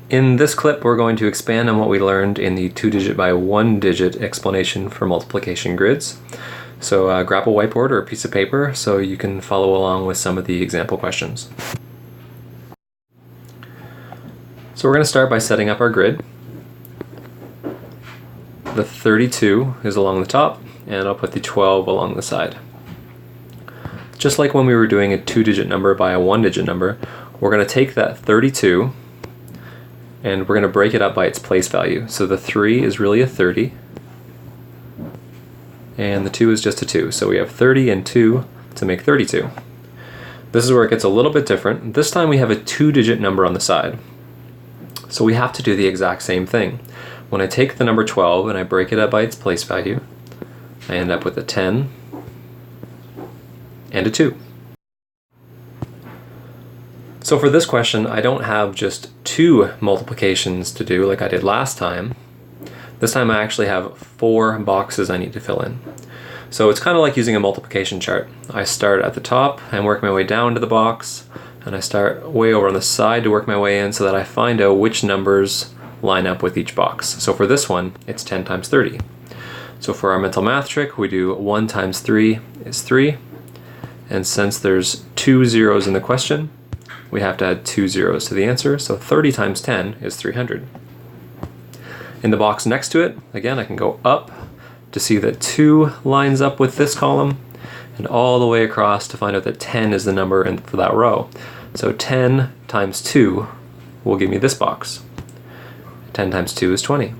In this clip, we're going to expand on what we learned in the 2-digit by 1-digit explanation for multiplication grids. So grab a whiteboard or a piece of paper so you can follow along with some of the example questions. So we're going to start by setting up our grid. The 32 is along the top, and I'll put the 12 along the side. Just like when we were doing a 2-digit number by a 1-digit number, we're going to take that 32 and we're going to break it up by its place value. So the 3 is really a 30, and the 2 is just a 2. So we have 30 and 2 to make 32. This is where it gets a little bit different. This time we have a 2-digit number on the side. So we have to do the exact same thing. When I take the number 12 and I break it up by its place value, I end up with a 10 and a 2. So for this question, I don't have just 2 multiplications to do like I did last time. This time I actually have 4 boxes I need to fill in. So it's kind of like using a multiplication chart. I start at the top and work my way down to the box, and I start way over on the side to work my way in so that I find out which numbers line up with each box. So for this one, it's 10 times 30. So for our mental math trick, we do 1 times 3 is 3. And since there's 2 zeros in the question, we have to add 2 zeros to the answer, so 30 times 10 is 300. In the box next to it, again, I can go up to see that 2 lines up with this column, and all the way across to find out that 10 is the number for that row. So 10 times 2 will give me this box. 10 times 2 is 20.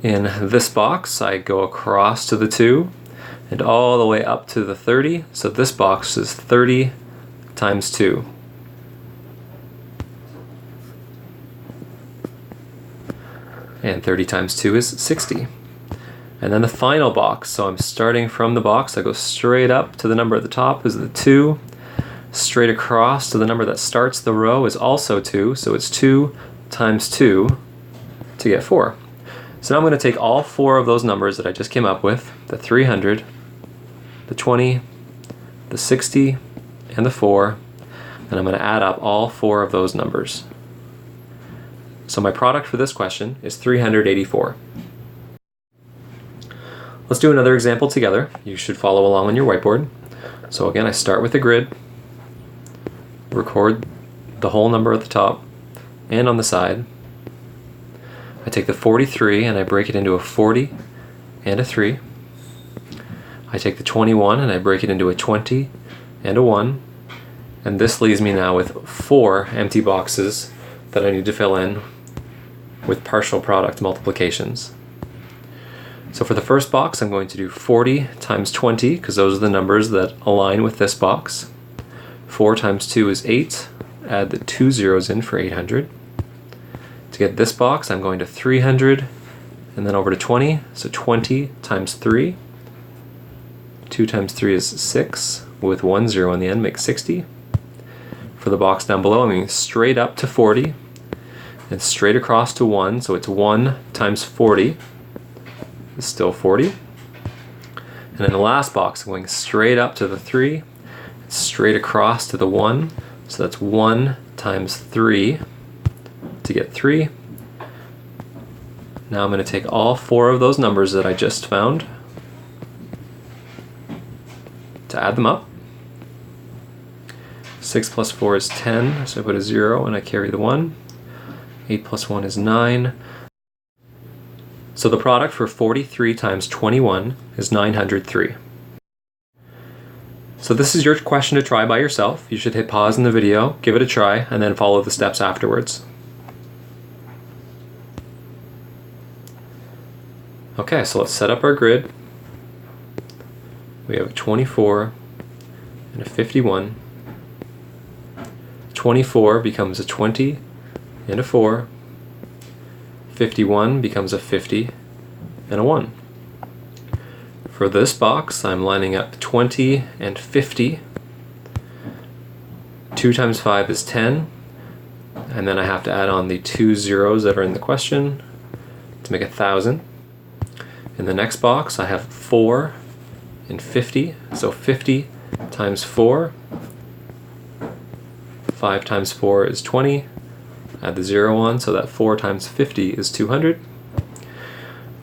In this box, I go across to the 2, and all the way up to the 30, so this box is 30 times 2. And 30 times 2 is 60. And then the final box, so I'm starting from the box, I go straight up to the number at the top is the 2, straight across to the number that starts the row is also 2, so it's 2 times 2 to get 4. So now I'm going to take all 4 of those numbers that I just came up with, the 300, the 20, the 60, and the 4, and I'm going to add up all 4 of those numbers. So my product for this question is 384. Let's do another example together. You should follow along on your whiteboard. So again, I start with the grid, record the whole number at the top and on the side. I take the 43 and I break it into a 40 and a 3. I take the 21 and I break it into a 20 and a 1. And this leaves me now with 4 empty boxes that I need to fill in with partial product multiplications. So for the first box, I'm going to do 40 times 20, because those are the numbers that align with this box. 4 times 2 is 8. Add the 2 zeros in for 800. To get this box, I'm going to 300 and then over to 20. So 20 times 3. 2 times 3 is 6, with 1 zero in the end makes 60. For the box down below, I'm going straight up to 40 and straight across to 1, so it's 1 times 40 is still 40. And in the last box, I'm going straight up to the 3, straight across to the 1, so that's 1 times 3 to get 3. Now I'm going to take all 4 of those numbers that I just found to add them up. 6 plus 4 is 10, so I put a 0 and I carry the 1. 8 plus 1 is 9. So the product for 43 times 21 is 903. So this is your question to try by yourself. You should hit pause in the video, give it a try, and then follow the steps afterwards. Okay, so let's set up our grid. We have a 24 and a 51. 24 becomes a 20 and a 4. 51 becomes a 50 and a 1. For this box, I'm lining up 20 and 50. 2 times 5 is 10, and then I have to add on the 2 zeros that are in the question to make 1,000. In the next box, I have 4 and 50, so 50 times 4 5 times 4 is 20. Add the 0 on, so that 4 times 50 is 200.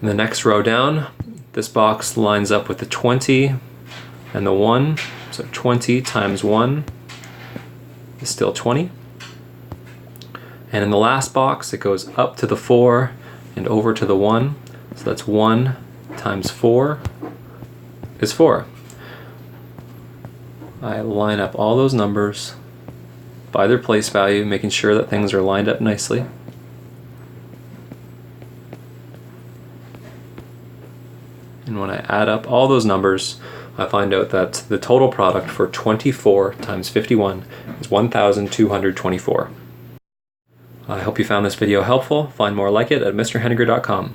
In the next row down, this box lines up with the 20 and the 1. So 20 times 1 is still 20. And in the last box, it goes up to the 4 and over to the 1. So that's 1 times 4 is 4. I line up all those numbers by their place value, making sure that things are lined up nicely. And when I add up all those numbers, I find out that the total product for 24 times 51 is 1,224. I hope you found this video helpful. Find more like it at mrhenniger.com.